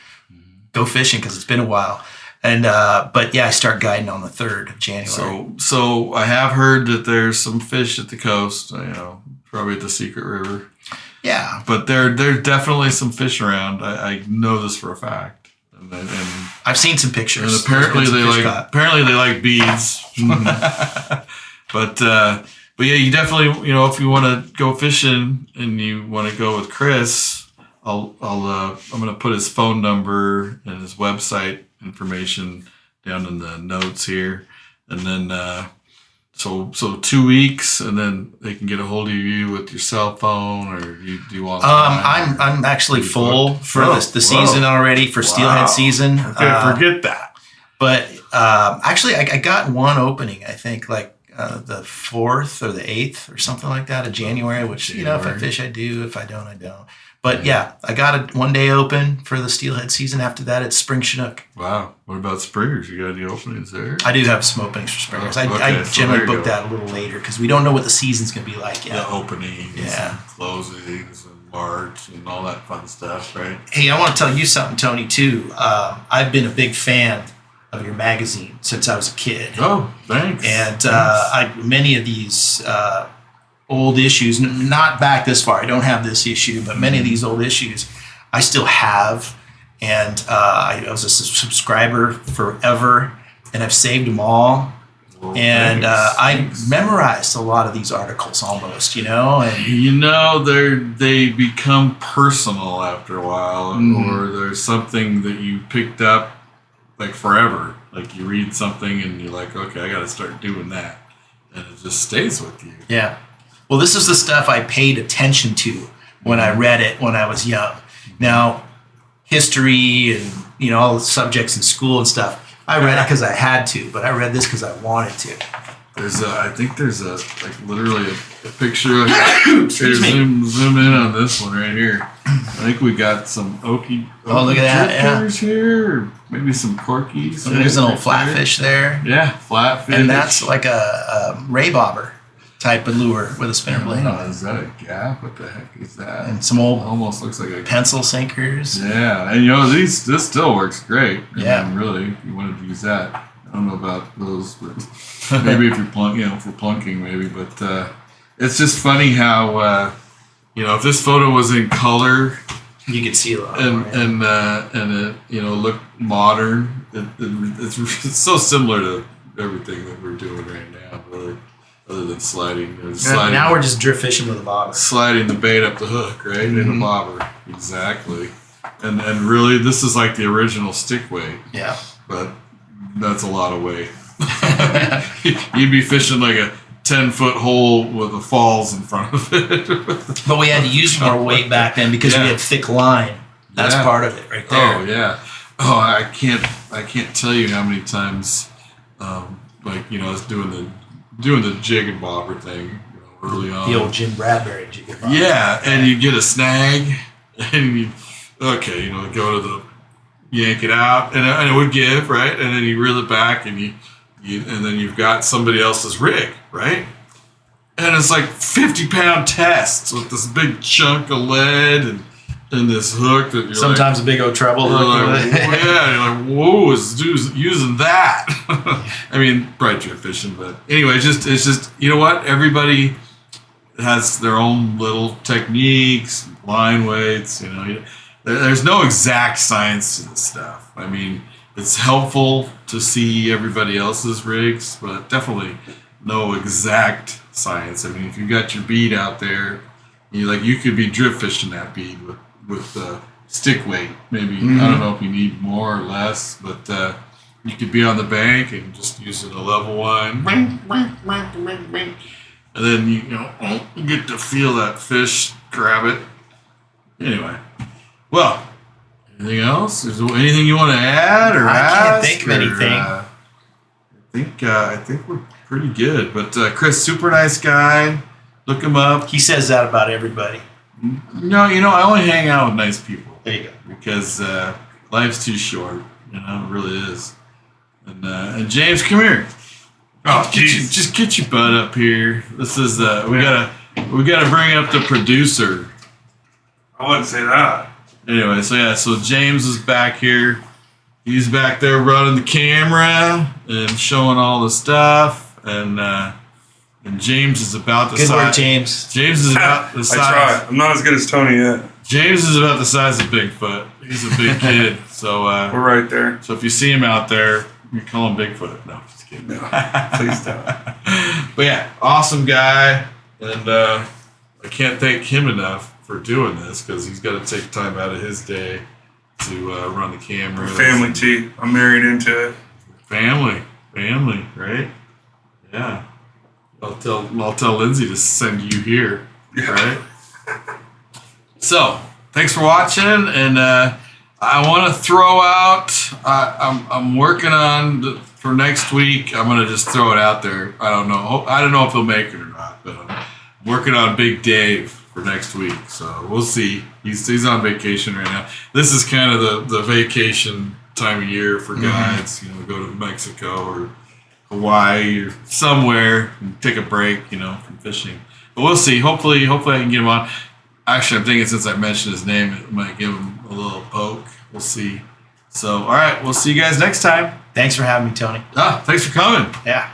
go fishing because it's been a while. And but yeah, I start guiding on the 3rd of January. So I have heard that there's some fish at the coast. You know, probably at the Secret River. Yeah. But there's definitely some fish around. I know this for a fact. And I've seen some pictures. And apparently they like beads. But yeah, you definitely, if you want to go fishing and you want to go with Chris, I'm gonna put his phone number and his website information down in the notes here, and then so 2 weeks, and then they can get a hold of you with your cell phone, or do you want? I'm actually full for the season already for Steelhead season. Okay, forget that. But actually, I got one opening. I think like the 4th or the 8th or something like that of January. Which if I fish, I do. If I don't, I don't. But yeah, I got a 1 day open for the Steelhead season. After that, it's spring Chinook. Wow. What about springers? You got any openings there? I do have some openings for springers. I generally book that a little later because we don't know what the season's going to be like yet. The openings, and closings, and March, and all that fun stuff, right? Hey, I want to tell you something, Tony, too. I've been a big fan of your magazine since I was a kid. Oh, thanks. And many of these old issues, not back this far, I don't have this issue, but many of these old issues I still have. And I was a subscriber forever, and I've saved them all. Well, and I memorized a lot of these articles almost, and they become personal after a while, or there's something that you picked up like forever. Like you read something and you're like, okay, I got to start doing that, and it just stays with you. Yeah. Well, this is the stuff I paid attention to when I read it when I was young. Now, history and all the subjects in school and stuff, I read it because I had to, but I read this because I wanted to. I think there's literally a picture. Zoom in on this one right here. I think we got some okie. Oh, look at that! Here, or maybe some corkies. There's an old flatfish there. Yeah, flatfish. And that's like a ray bobber type of lure with a spinner blade on it. Is that a gap? What the heck is that? And some old almost looks like a pencil sinkers. Yeah, and this still works great. Yeah, I mean, really, if you wanted to use that. I don't know about those, but maybe if you're for plunking, maybe. But it's just funny how if this photo was in color, you could see a lot and it looked modern. It's so similar to everything that we're doing right now, really. Other than sliding. Now we're just drift fishing with a bobber. Sliding the bait up the hook, right? In a bobber. Exactly. And really, this is like the original stick weight. Yeah. But that's a lot of weight. You'd be fishing like a 10-foot hole with the falls in front of it. But we had to use more weight back then because we had thick line. That's part of it right there. Oh, yeah. Oh, I can't tell you how many times, I was doing the jig and bobber thing early on. The old Jim Bradbury jig and bobber. Yeah, and you get a snag, and you go to the yank it out, and it would give, right, and then you reel it back, and and then you've got somebody else's rig, right, and it's like 50-pound tests with this big chunk of lead and this hook that you're sometimes a big old treble hook. You're like, whoa, is dude using that? I mean, bright drift fishing, but anyway, it's just you know what? Everybody has their own little techniques, line weights. There's no exact science to this stuff. I mean, it's helpful to see everybody else's rigs, but definitely no exact science. I mean, if you got your bead out there, you could be drift fishing that bead with stick weight. Maybe I don't know if you need more or less, but you could be on the bank and just using a level one, and then you get to feel that fish grab it. Anyway, well, anything else? Is there anything you want to add or ask? I can't think of anything. I think we're pretty good. But Chris, super nice guy. Look him up. He says that about everybody. No, I only hang out with nice people. There you go. Because life's too short. It really is. And James, come here. Oh, jeez. Just get your butt up here. This is we gotta bring up the producer. I wouldn't say that. Anyway, so James is back here. He's back there running the camera and showing all the stuff, and And James is about the Good size. work, James. James is about the size. I try. I'm not as good as Tony yet. James is about the size of Bigfoot. He's a big kid. So We're right there. so if you see him out there, you call him Bigfoot. No, just kidding. No, please don't. But yeah, awesome guy, and I can't thank him enough for doing this because he's got to take time out of his day to run the camera. Family tea. I'm married into it. Family, right? Yeah. I'll tell Lindsay to send you here, right? So, thanks for watching, and I want to throw out. I'm working on for next week. I'm gonna just throw it out there. I don't know if he'll make it or not, but I'm working on Big Dave for next week. So we'll see. He's on vacation right now. This is kind of the vacation time of year for guides. You know, go to Mexico or Hawaii or somewhere and take a break. You know, from fishing. But we'll see. Hopefully I can get him on. Actually, I'm thinking since I mentioned his name, it might give him a little poke. We'll see. So, all right, we'll see you guys next time. Thanks for having me, Tony. Thanks for coming. Yeah.